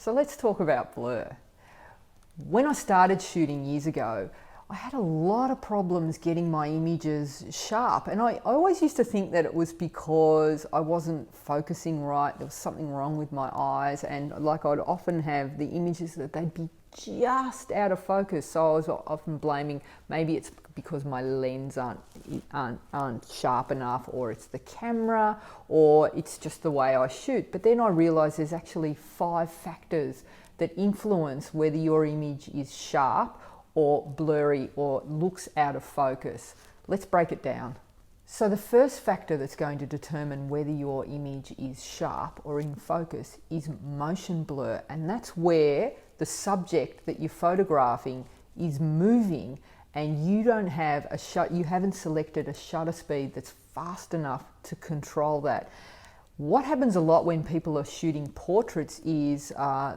So let's talk about blur. When I started shooting years ago, I had a lot of problems getting my images sharp, and I always used to think that it was because I wasn't focusing right, there was something wrong with my eyes, and like I'd often have the images that they'd be just out of focus, so I was often blaming maybe it's because my lens aren't sharp enough, or it's the camera, or it's just the way I shoot. But then I realised there's actually 5 factors that influence whether your image is sharp or blurry or looks out of focus. Let's break it down. So the first factor that's going to determine whether your image is sharp or in focus is motion blur, and that's where the subject that you're photographing is moving and you don't have you haven't selected a shutter speed that's fast enough to control that. What happens a lot when people are shooting portraits is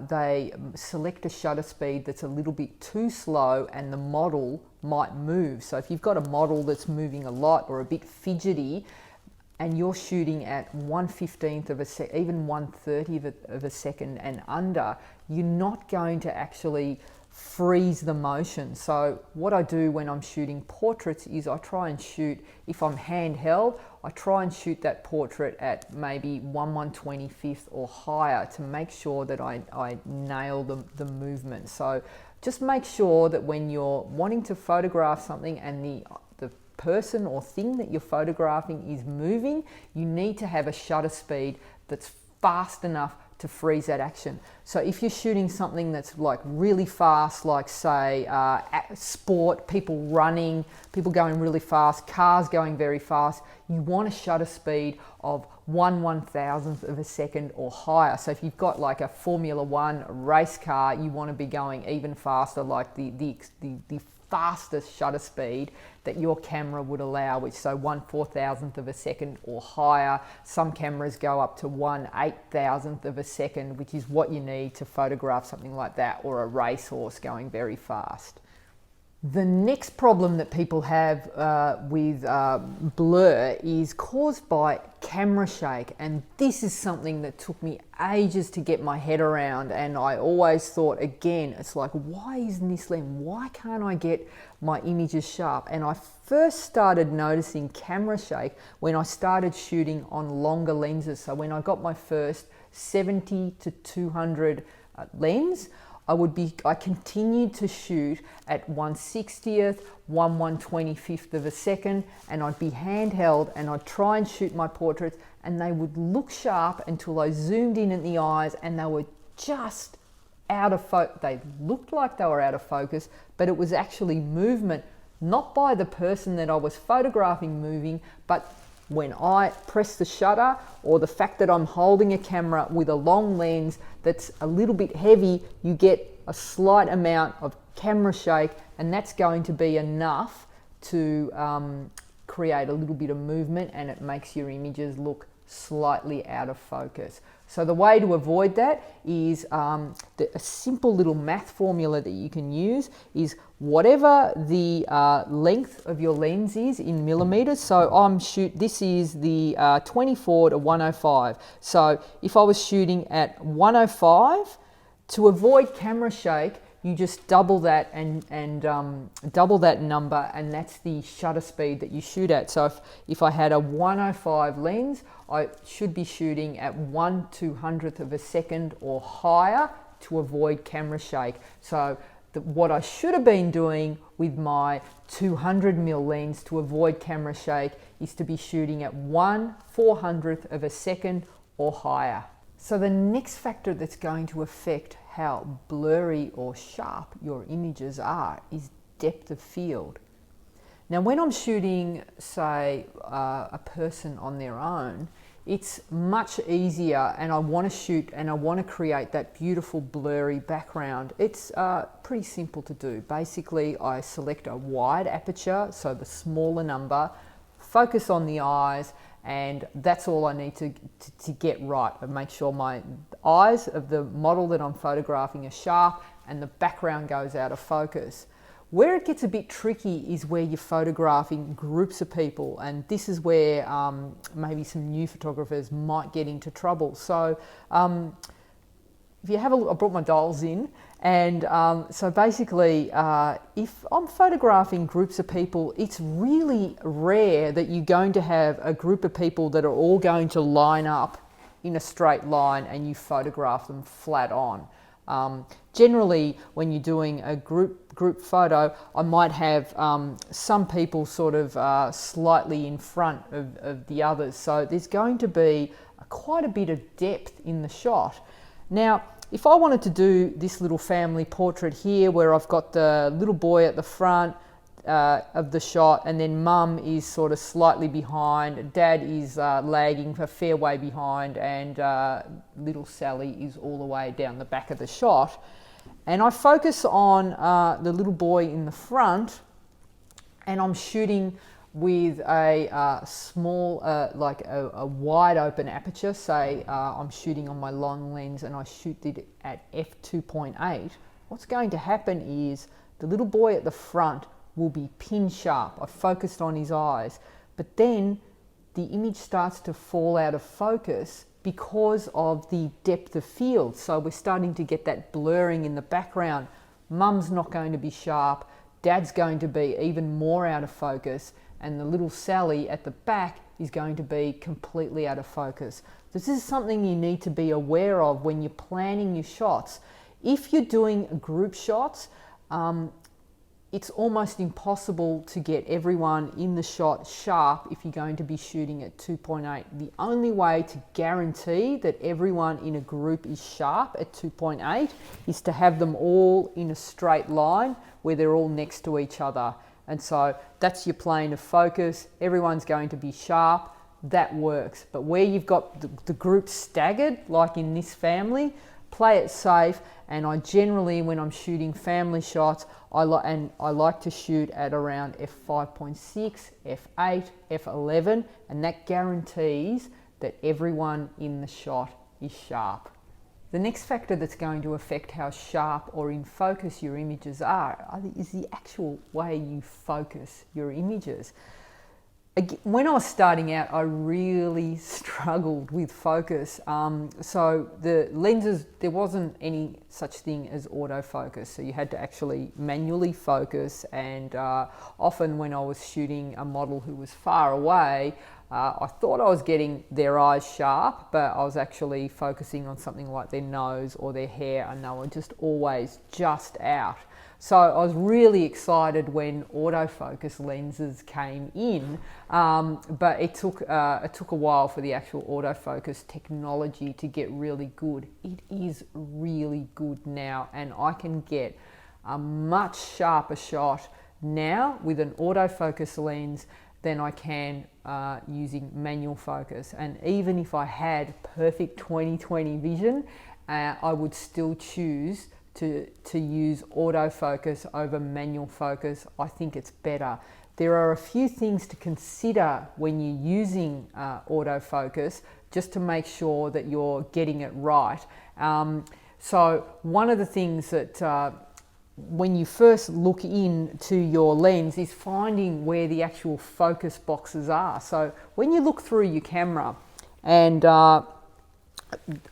they select a shutter speed that's a little bit too slow and the model might move. So if you've got a model that's moving a lot or a bit fidgety and you're shooting at 1/15 of a second, even 1/30 of a second and under, you're not going to actually freeze the motion. So what I do when I'm shooting portraits is I try and shoot, if I'm handheld, I try and shoot that portrait at maybe 1/125th or higher to make sure that I nail the movement. So just make sure that when you're wanting to photograph something and the person or thing that you're photographing is moving, you need to have a shutter speed that's fast enough to freeze that action. So if you're shooting something that's like really fast, like say sport, people running, people going really fast, cars going very fast, you want a shutter speed of 1/1000th of a second or higher. So if you've got like a Formula One race car, you want to be going even faster, like the fastest shutter speed that your camera would allow, which so 1/4000th of a second or higher. Some cameras go up to 1/8000th of a second, which is what you need to photograph something like that, or a racehorse going very fast. The next problem that people have with blur is caused by camera shake, and this is something that took me ages to get my head around, and I always thought, again, it's like, why isn't this lens? Why can't I get my images sharp? And I first started noticing camera shake when I started shooting on longer lenses. So when I got my first 70 to 200 lens, I continued to shoot at 1/60th, 1/125th of a second, and I'd be handheld and I'd try and shoot my portraits, and they would look sharp until I zoomed in at the eyes and they were just out of focus. They looked like they were out of focus, but it was actually movement, not by the person that I was photographing moving, but when I press the shutter, or the fact that I'm holding a camera with a long lens that's a little bit heavy, you get a slight amount of camera shake, and that's going to be enough to create a little bit of movement, and it makes your images look slightly out of focus. So the way to avoid that is a simple little math formula that you can use is whatever the length of your lens is in millimeters. So this is the 24 to 105. So if I was shooting at 105, to avoid camera shake, you just double that and double that number, and that's the shutter speed that you shoot at. So if I had a 105 lens, I should be shooting at 1/200th of a second or higher to avoid camera shake. So what I should have been doing with my 200mm lens to avoid camera shake is to be shooting at 1/400th of a second or higher. So the next factor that's going to affect how blurry or sharp your images are is depth of field. Now when I'm shooting, say, a person on their own, it's much easier, and I want to shoot and I want to create that beautiful blurry background. It's pretty simple to do. Basically, I select a wide aperture, so the smaller number, focus on the eyes, and that's all I need to get right. I make sure my eyes of the model that I'm photographing are sharp and the background goes out of focus. Where it gets a bit tricky is where you're photographing groups of people, and this is where maybe some new photographers might get into trouble. So if you have a look, I brought my dolls in, and so basically, if I'm photographing groups of people, it's really rare that you're going to have a group of people that are all going to line up in a straight line and you photograph them flat on. Generally, when you're doing a group photo, I might have some people sort of slightly in front of the others. So there's going to be quite a bit of depth in the shot. Now, if I wanted to do this little family portrait here, where I've got the little boy at the front of the shot, and then mum is sort of slightly behind, dad is lagging a fair way behind, and little Sally is all the way down the back of the shot. And I focus on the little boy in the front, and I'm shooting with a small, like a wide open aperture. Say I'm shooting on my long lens and I shoot it at f2.8. What's going to happen is the little boy at the front will be pin sharp. I focused on his eyes, but then the image starts to fall out of focus because of the depth of field. So we're starting to get that blurring in the background. Mum's not going to be sharp, dad's going to be even more out of focus, and the little Sally at the back is going to be completely out of focus. This is something you need to be aware of when you're planning your shots. If you're doing group shots, it's almost impossible to get everyone in the shot sharp if you're going to be shooting at 2.8. The only way to guarantee that everyone in a group is sharp at 2.8 is to have them all in a straight line where they're all next to each other. And so that's your plane of focus. Everyone's going to be sharp. That works. But where you've got the group staggered, like in this family, play it safe. And I generally, when I'm shooting family shots, I like to shoot at around f5.6, f8, f11, and that guarantees that everyone in the shot is sharp. The next factor that's going to affect how sharp or in focus your images are is the actual way you focus your images. When I was starting out, I really struggled with focus. So the lenses, there wasn't any such thing as autofocus. So you had to actually manually focus, and often when I was shooting a model who was far away, I thought I was getting their eyes sharp, but I was actually focusing on something like their nose or their hair, and they were just always just out. So I was really excited when autofocus lenses came in, but it took a while for the actual autofocus technology to get really good. It is really good now, and I can get a much sharper shot now with an autofocus lens than I can using manual focus. And even if I had perfect 20/20 vision, I would still choose to use autofocus over manual focus. I think it's better. There are a few things to consider when you're using autofocus, just to make sure that you're getting it right. So one of the things that when you first look into your lens is finding where the actual focus boxes are. So when you look through your camera, and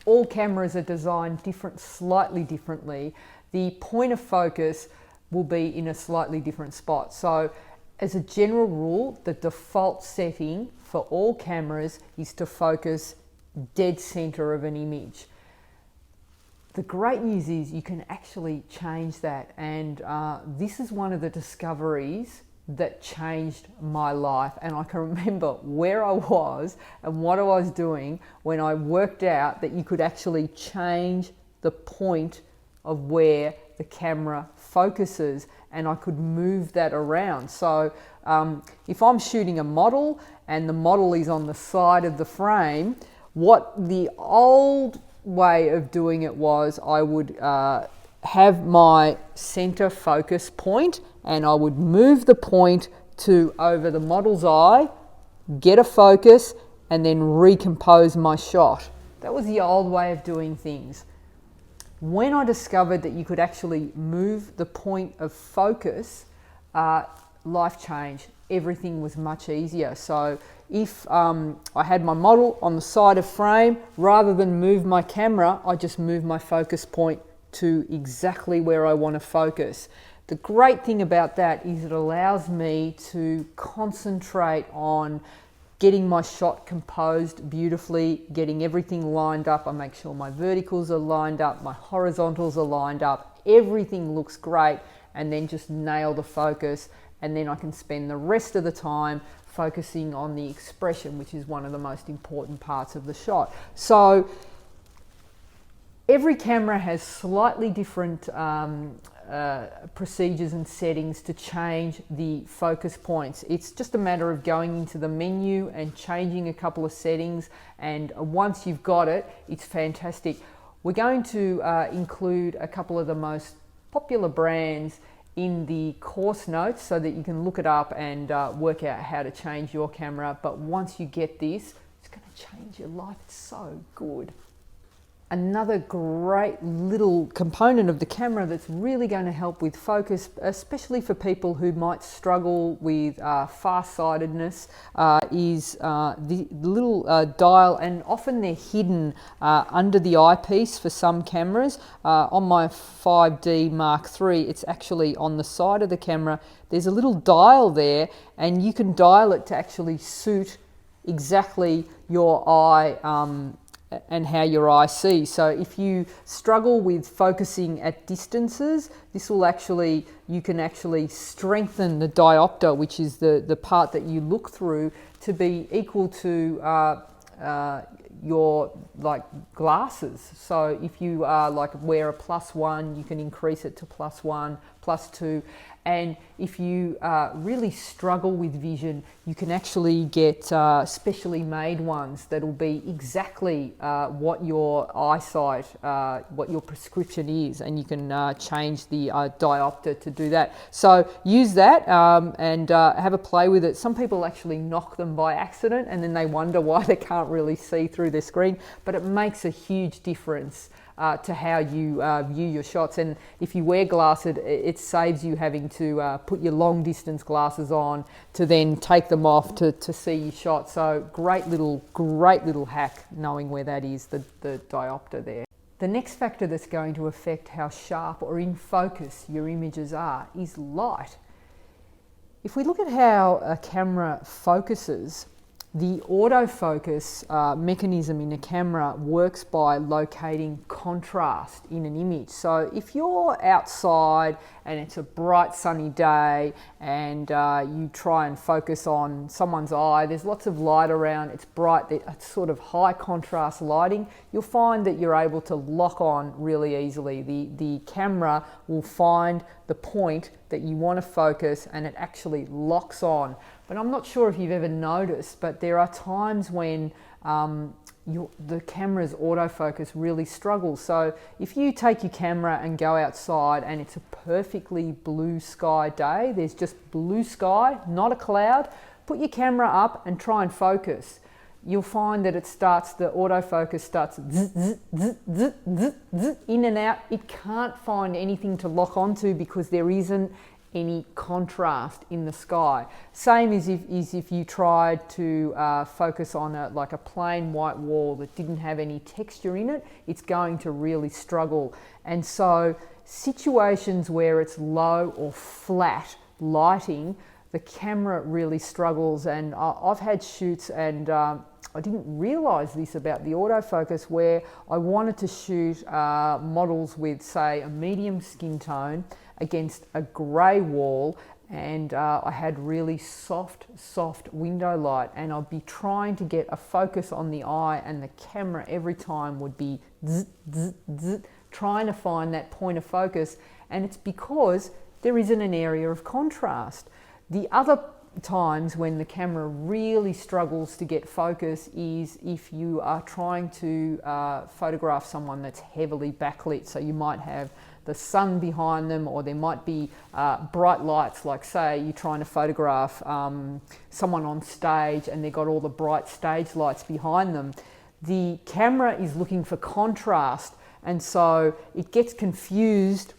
all cameras are designed slightly differently, the point of focus will be in a slightly different spot. So as a general rule, the default setting for all cameras is to focus dead center of an image. The great news is you can actually change that, and this is one of the discoveries that changed my life. And I can remember where I was and what I was doing when I worked out that you could actually change the point of where the camera focuses, and I could move that around. So if I'm shooting a model and the model is on the side of the frame, what the old way of doing it was, I would have my center focus point, and I would move the point to over the model's eye, get a focus, and then recompose my shot. That was the old way of doing things. When I discovered that you could actually move the point of focus life changed. Everything was much easier. So if I had my model on the side of frame, rather than move my camera, I just move my focus point to exactly where I want to focus. The great thing about that is it allows me to concentrate on getting my shot composed beautifully, getting everything lined up. I make sure my verticals are lined up, my horizontals are lined up, everything looks great, and then just nail the focus. And then I can spend the rest of the time focusing on the expression, which is one of the most important parts of the shot. So every camera has slightly different procedures and settings to change the focus points. It's just a matter of going into the menu and changing a couple of settings, and once you've got it, it's fantastic. We're going to include a couple of the most popular brands in the course notes so that you can look it up and work out how to change your camera. But once you get this, it's going to change your life. It's so good. Another great little component of the camera that's really going to help with focus, especially for people who might struggle with far-sightedness, is the little dial, and often they're hidden under the eyepiece for some cameras. On my 5D Mark III, it's actually on the side of the camera. There's a little dial there, and you can dial it to actually suit exactly your eye and how your eye sees. So if you struggle with focusing at distances, this will actually, you can actually strengthen the diopter, which is the part that you look through, to be equal to your like glasses. So if you like wear a +1, you can increase it to +1, +2. And if you really struggle with vision, you can actually get specially made ones that'll be exactly what your eyesight, what your prescription is, and you can change the diopter to do that. So use that and have a play with it. Some people actually knock them by accident, and then they wonder why they can't really see through their screen, but it makes a huge difference to how you view your shots. And if you wear glasses, it saves you having to put your long distance glasses on to then take them off to see your shot. So great little hack, knowing where that is, the diopter there. The next factor that's going to affect how sharp or in focus your images are is light. If we look at how a camera focuses, the autofocus mechanism in a camera works by locating contrast in an image. So if you're outside and it's a bright sunny day and you try and focus on someone's eye, there's lots of light around, it's bright, it's sort of high contrast lighting, you'll find that you're able to lock on really easily. The camera will find the point that you want to focus and it actually locks on. But I'm not sure if you've ever noticed, but there are times when the camera's autofocus really struggles. So if you take your camera and go outside and it's a perfectly blue sky day, there's just blue sky, not a cloud, put your camera up and try and focus. You'll find that the autofocus starts zzz, zzz, zzz, zzz, zzz, zzz, in and out. It can't find anything to lock onto because there isn't any contrast in the sky. Same as if you tried to focus on like a plain white wall that didn't have any texture in it, it's going to really struggle. And so situations where it's low or flat lighting, the camera really struggles. And I've had shoots, and I didn't realize this about the autofocus, where I wanted to shoot models with, say, a medium skin tone against a grey wall, and I had really soft window light, and I'd be trying to get a focus on the eye, and the camera every time would be zzz, zzz, zzz, trying to find that point of focus, and it's because there isn't an area of contrast. The other times when the camera really struggles to get focus is if you are trying to photograph someone that's heavily backlit. So you might have the sun behind them, or there might be bright lights, like say you're trying to photograph someone on stage and they've got all the bright stage lights behind them. The camera is looking for contrast, and so it gets confused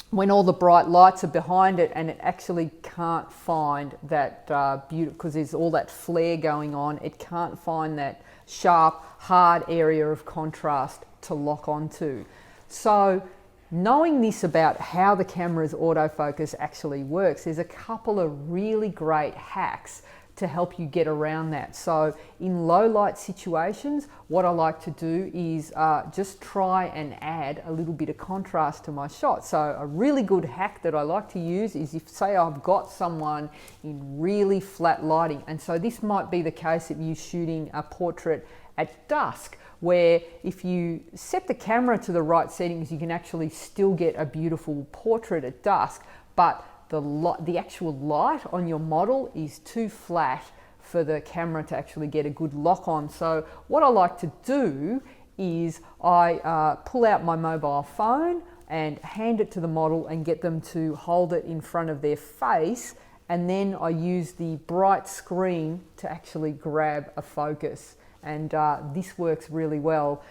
when all the bright lights are behind it and it actually can't find that beauty, because there's all that flare going on, it can't find that sharp, hard area of contrast to lock onto. So knowing this about how the camera's autofocus actually works, there's a couple of really great hacks to help you get around that. So in low light situations, what I like to do is just try and add a little bit of contrast to my shot. So a really good hack that I like to use is, if say I've got someone in really flat lighting, and so this might be the case if you're shooting a portrait at dusk, where if you set the camera to the right settings, you can actually still get a beautiful portrait at dusk, but the actual light on your model is too flat for the camera to actually get a good lock on. So what I like to do is I pull out my mobile phone and hand it to the model and get them to hold it in front of their face, and then I use the bright screen to actually grab a focus. And this works really well.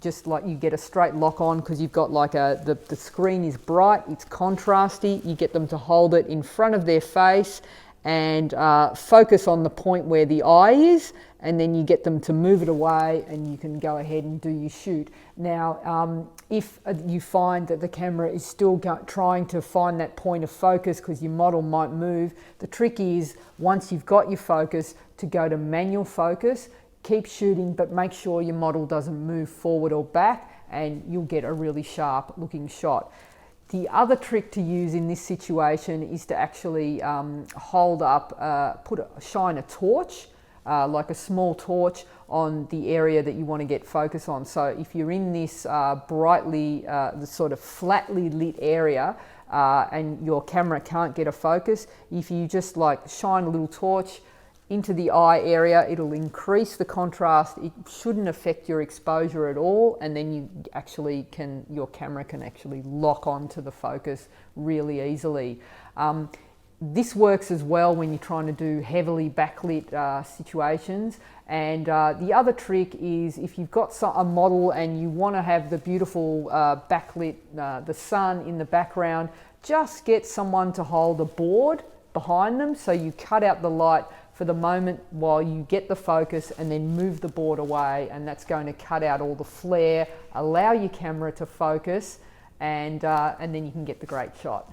Just like you get a straight lock on, because you've got like the screen is bright, it's contrasty, you get them to hold it in front of their face and focus on the point where the eye is, and then you get them to move it away and you can go ahead and do your shoot. Now, if you find that the camera is still trying to find that point of focus because your model might move, the trick is, once you've got your focus, to go to manual focus, keep shooting, but make sure your model doesn't move forward or back, and you'll get a really sharp looking shot. The other trick to use in this situation is to actually hold up, shine a torch, like a small torch, on the area that you want to get focus on. So if you're in this brightly, the sort of flatly lit area, and your camera can't get a focus, if you just like shine a little torch into the eye area, it'll increase the contrast. It shouldn't affect your exposure at all, and then your camera can actually lock onto the focus really easily. This works as well when you're trying to do heavily backlit situations. And the other trick is, if you've got a model and you want to have the beautiful backlit, the sun in the background, just get someone to hold a board behind them, so you cut out the light for the moment while you get the focus, and then move the board away, and that's going to cut out all the flare, allow your camera to focus, and then you can get the great shot.